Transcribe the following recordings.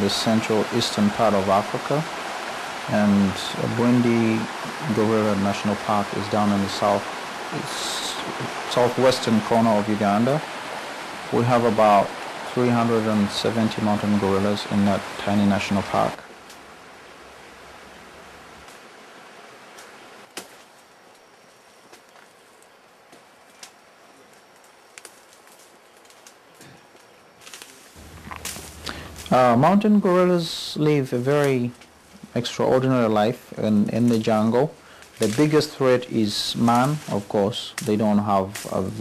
the central eastern part of Africa, and Bwindi Gorilla National Park is down in the southwestern corner of Uganda. We have about 370 mountain gorillas in that tiny national park. Mountain gorillas live a very extraordinary life in the jungle. The biggest threat is man, of course. They don't have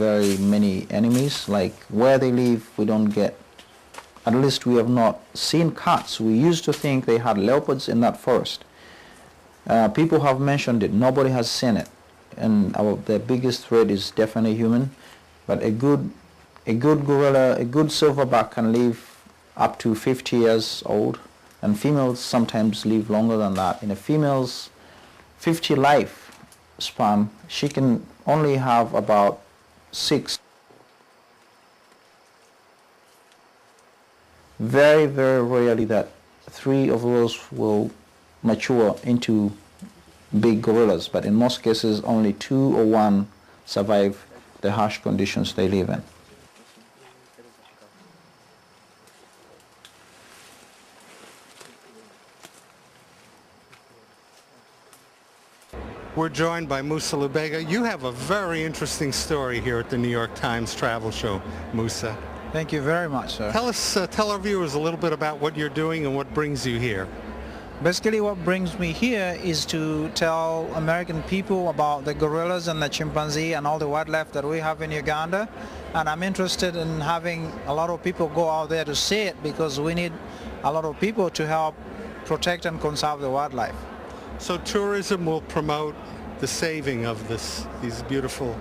very many enemies. Like where they live, we don't get, at least we have not seen cats. We used to think they had leopards in that forest. People have mentioned it, nobody has seen it. And the biggest threat is definitely human. But a good gorilla, a good silverback can live up to 50 years old, and females sometimes live longer than that. In a female's 50 life span, she can only have about 6. Very, very rarely that 3 of those will mature into big gorillas, but in most cases only 2 or 1 survive the harsh conditions they live in. We're joined by Musa Lubega. You have a very interesting story here at the New York Times Travel Show, Musa. Thank you very much, sir. Tell our viewers a little bit about what you're doing and what brings you here. Basically, what brings me here is to tell American people about the gorillas and the chimpanzee and all the wildlife that we have in Uganda. And I'm interested in having a lot of people go out there to see it, because we need a lot of people to help protect and conserve the wildlife. So tourism will promote the saving of these beautiful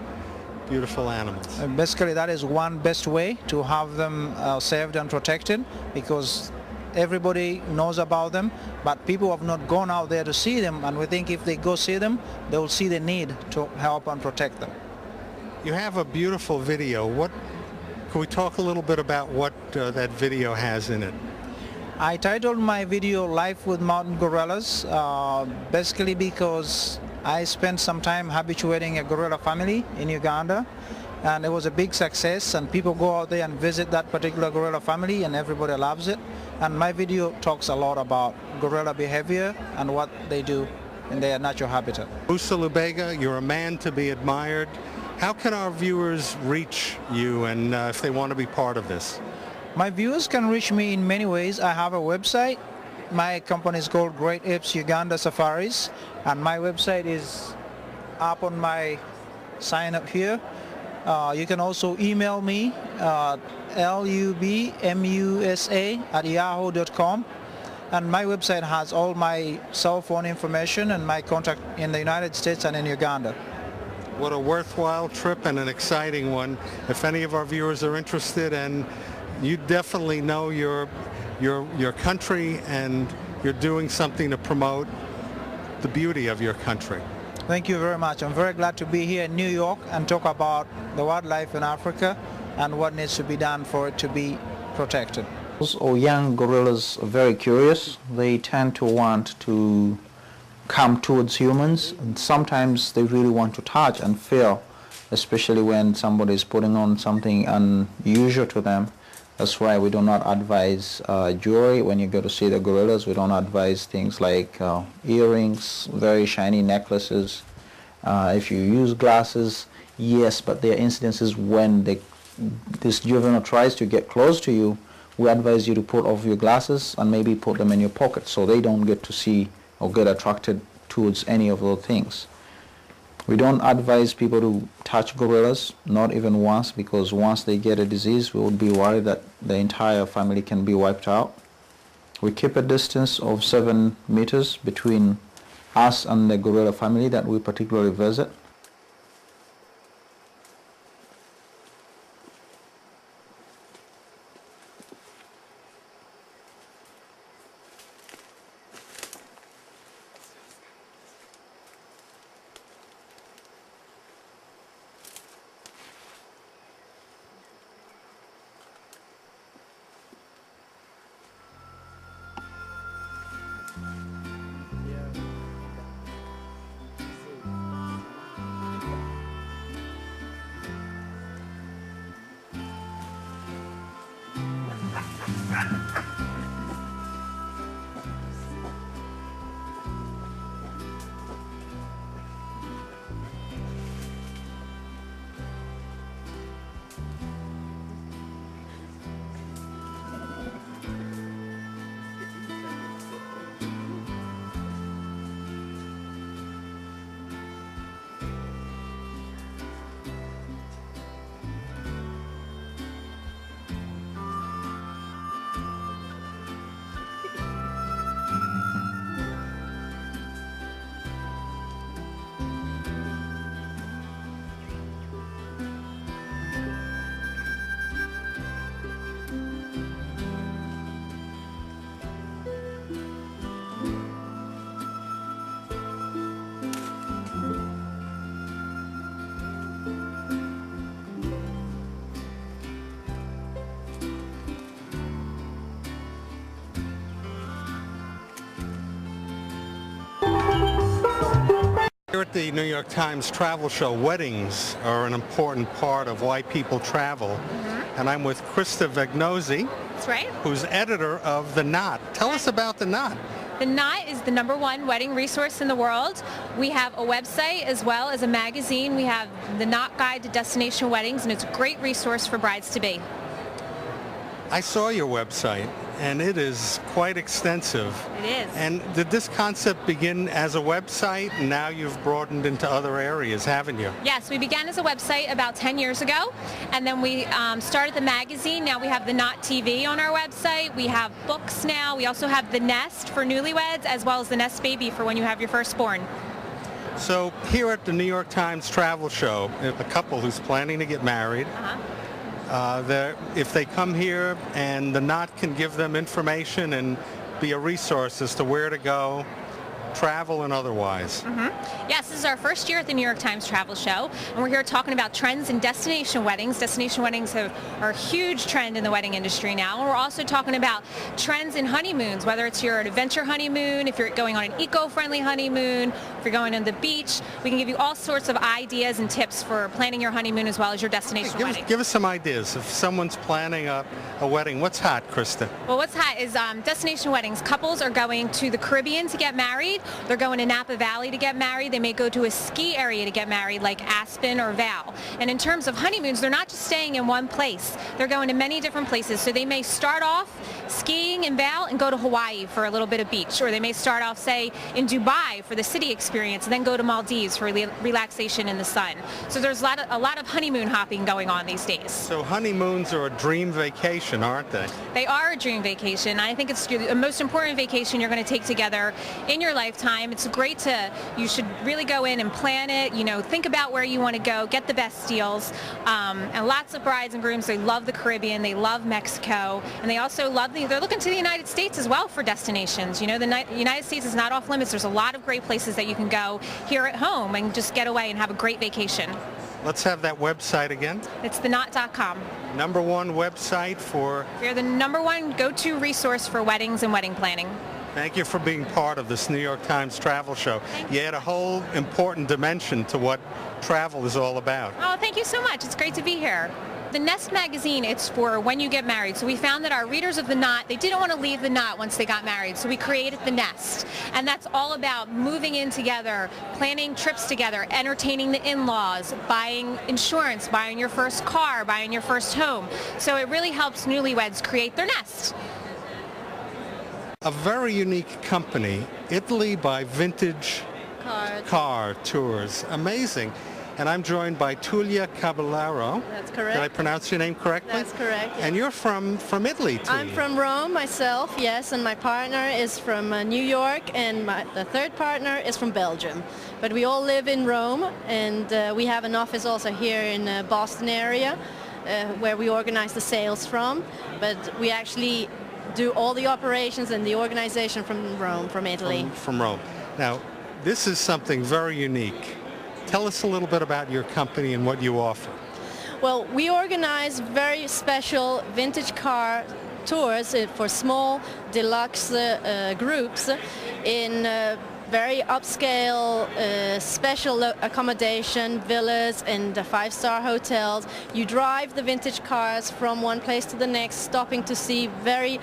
animals. Basically, that is one best way to have them saved and protected, because everybody knows about them, but people have not gone out there to see them, and we think if they go see them, they will see the need to help and protect them. You have a beautiful video. Can we talk a little bit about what that video has in it? I titled my video Life with Mountain Gorillas, basically because I spent some time habituating a gorilla family in Uganda, and it was a big success, and people go out there and visit that particular gorilla family and everybody loves it. And my video talks a lot about gorilla behavior and what they do in their natural habitat. Musa Lubega, you're a man to be admired. How can our viewers reach you, and if they want to be part of this? My viewers can reach me in many ways. I have a website. My company is called Great Apes Uganda Safaris, and my website is up on my sign up here. You can also email me lubmusa@yahoo.com, and my website has all my cell phone information and my contact in the United States and in Uganda. What a worthwhile trip and an exciting one. If any of our viewers are interested, and you definitely know your country, and you're doing something to promote the beauty of your country. Thank you very much. I'm very glad to be here in New York and talk about the wildlife in Africa and what needs to be done for it to be protected. Or young gorillas are very curious. They tend to want to come towards humans, and sometimes they really want to touch and feel, especially when somebody is putting on something unusual to them. That's why we do not advise jewelry when you go to see the gorillas. We don't advise things like earrings, very shiny necklaces. If you use glasses, yes, but there are instances when this juvenile tries to get close to you. We advise you to put off your glasses and maybe put them in your pocket so they don't get to see or get attracted towards any of those things. We don't advise people to touch gorillas, not even once, because once they get a disease, we would be worried that the entire family can be wiped out. We keep a distance of 7 meters between us and the gorilla family that we particularly visit. Here at the New York Times Travel Show, weddings are an important part of why people travel. And I'm with Krista Vagnozzi, That's right. who's editor of The Knot. Tell us about The Knot. The Knot is the #1 wedding resource in the world. We have a website as well as a magazine. We have the Knot Guide to Destination Weddings, and it's a great resource for brides-to-be. I saw your website, and it is quite extensive. It is. And did this concept begin as a website, and now you've broadened into other areas, haven't you? Yes, we began as a website about 10 years ago, and then we started the magazine. Now we have the Knot TV on our website. We have books now. We also have the Nest for newlyweds, as well as the Nest Baby for when you have your firstborn. So here at the New York Times Travel Show, a couple who's planning to get married, if they come here and the Knot can give them information and be a resource as to where to go, travel and otherwise. Yes, this is our first year at the New York Times Travel Show, and we're here talking about trends in destination weddings. Destination weddings are a huge trend in the wedding industry now. And we're also talking about trends in honeymoons, whether it's your adventure honeymoon, if you're going on an eco-friendly honeymoon, if you're going to the beach. We can give you all sorts of ideas and tips for planning your honeymoon as well as your destination wedding. Give us some ideas. If someone's planning a wedding, what's hot, Krista? Well, what's hot is destination weddings. Couples are going to the Caribbean to get married. They're going to Napa Valley to get married. They may go to a ski area to get married, like Aspen or Val. And in terms of honeymoons, they're not just staying in one place. They're going to many different places. So they may start off skiing in Val and go to Hawaii for a little bit of beach. Or they may start off, say, in Dubai for the city experience and then go to Maldives for relaxation in the sun. So there's a lot of honeymoon hopping going on these days. So honeymoons are a dream vacation, aren't they? They are a dream vacation. I think it's the most important vacation you're going to take together in your lifetime. It's great you should really go in and plan it, think about where you want to go, get the best deals. And lots of brides and grooms, they love the Caribbean, they love Mexico, and they also they're looking to the United States as well for destinations. The United States is not off limits. There's a lot of great places that you can go here at home and just get away and have a great vacation. Let's have that website again. It's thenot.com. #1 website for... We're the #1 go-to resource for weddings and wedding planning. Thank you for being part of this New York Times Travel Show. You add a whole important dimension to what travel is all about. Oh, thank you so much. It's great to be here. The Nest magazine, it's for when you get married. So we found that our readers of The Knot, they didn't want to leave The Knot once they got married. So we created The Nest. And that's all about moving in together, planning trips together, entertaining the in-laws, buying insurance, buying your first car, buying your first home. So it really helps newlyweds create their nest. A very unique company, Italy by Vintage Car Tours. Amazing. And I'm joined by Tulia Caballero. That's correct. Did I pronounce your name correctly? That's correct. Yes. And you're from Italy, too. I'm from Rome myself, yes, and my partner is from New York, and the third partner is from Belgium. But we all live in Rome, and we have an office also here in Boston area, where we organize the sales from. But we actually do all the operations and the organization from Rome, from Italy. From Rome. Now, this is something very unique. Tell us a little bit about your company and what you offer. Well, we organize very special vintage car tours for small deluxe groups in very upscale, special accommodation, villas and 5-star hotels. You drive the vintage cars from one place to the next, stopping to see very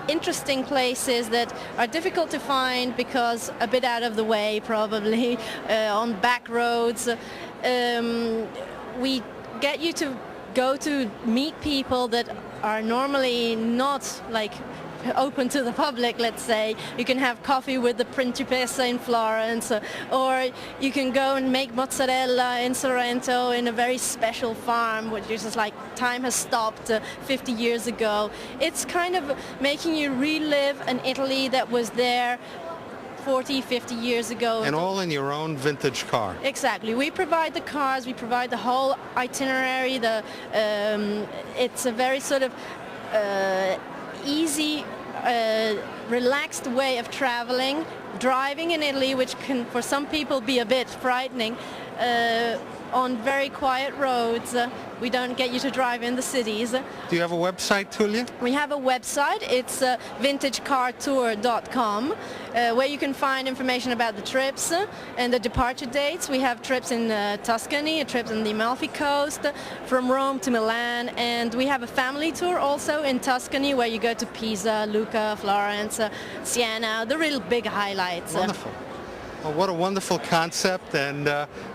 interesting places that are difficult to find because a bit out of the way probably, on back roads. We get you to go to meet people that are normally not like open to the public, let's say. You can have coffee with the Principessa in Florence, or you can go and make mozzarella in Sorrento in a very special farm, which is just like time has stopped 50 years ago. It's kind of making you relive an Italy that was there 40, 50 years ago. And all in your own vintage car. Exactly. We provide the cars, we provide the whole itinerary. It's a very sort of easy, relaxed way of traveling, driving in Italy, which can for some people be a bit frightening, on very quiet roads. We don't get you to drive in the cities. Do you have a website, Tulia? We have a website. It's vintagecartour.com, where you can find information about the trips and the departure dates. We have trips in Tuscany, trips on the Amalfi Coast, from Rome to Milan, and we have a family tour also in Tuscany where you go to Pisa, Lucca, Florence, Siena, the real big highlights. Wonderful. Well, what a wonderful concept, and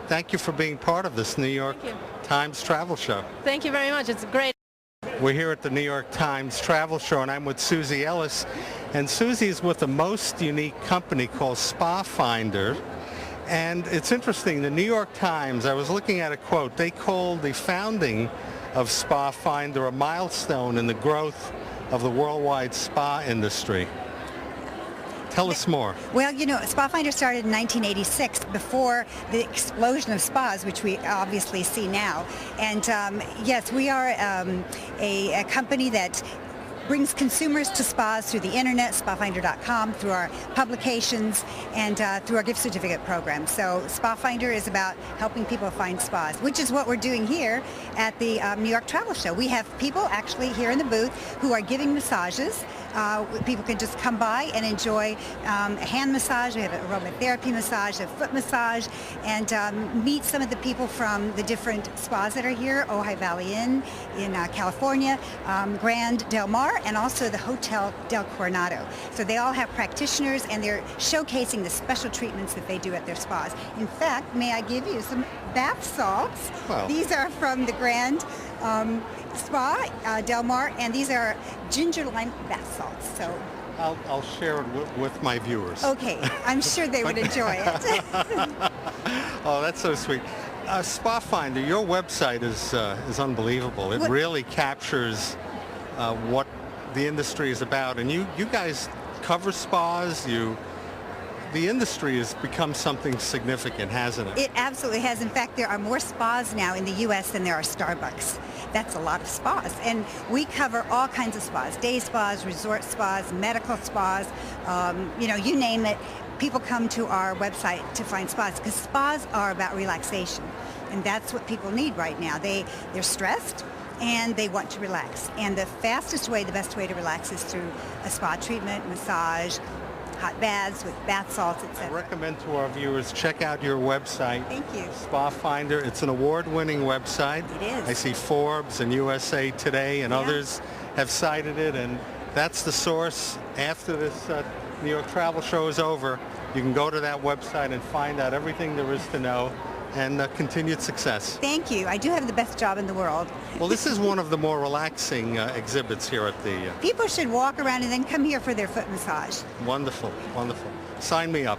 thank you for being part of this New York Times travel show. Thank you very much. It's great. We're here at the New York Times travel show, and I'm with Susie Ellis. And Susie is with the most unique company called Spa Finder. And it's interesting, the New York Times, I was looking at a quote, they called the founding of Spa Finder a milestone in the growth of the worldwide spa industry. Tell us more. Well, you know, Spa Finder started in 1986, before the explosion of spas, which we obviously see now. And yes, we are a company that brings consumers to spas through the internet, spafinder.com, through our publications, and through our gift certificate program. So Spa Finder is about helping people find spas, which is what we're doing here at the New York Travel Show. We have people actually here in the booth who are giving massages. People can just come by and enjoy a hand massage. We have an aromatherapy massage, a foot massage, and meet some of the people from the different spas that are here, Ojai Valley Inn in California, Grand Del Mar, and also the Hotel Del Coronado. So they all have practitioners, and they're showcasing the special treatments that they do at their spas. In fact, may I give you some bath salts? Wow. These are from the Grand Spa, Del Mar, and these are ginger lime bath salts. So I'll share it with my viewers. okay, I'm sure they would enjoy it. Oh, that's so sweet. Spa Finder, your website is unbelievable. It really captures what the industry is about, and you guys cover spas. The industry has become something significant, hasn't it? It absolutely has. In fact, there are more spas now in the U.S. than there are Starbucks. That's a lot of spas. And we cover all kinds of spas, day spas, resort spas, medical spas, you know, you name it. People come to our website to find spas because spas are about relaxation. And that's what people need right now. They're stressed and they want to relax. And the fastest way, the best way to relax is through a spa treatment, massage, hot baths with bath salts, etc. I recommend to our viewers, check out your website. Thank you. Spa Finder. It's an award-winning website. It is. I see Forbes and USA Today and others have cited it, and that's the source. After this New York Travel Show is over, you can go to that website and find out everything there is to know, and continued success. Thank you. I do have the best job in the world. Well, this is one of the more relaxing exhibits here at the... People should walk around and then come here for their foot massage. Wonderful, wonderful. Sign me up.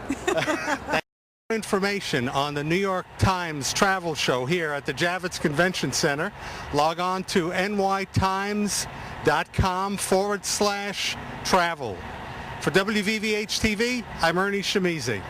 Information on the New York Times Travel Show here at the Javits Convention Center. Log on to nytimes.com/travel. For WVVH-TV, I'm Ernie Shimizi.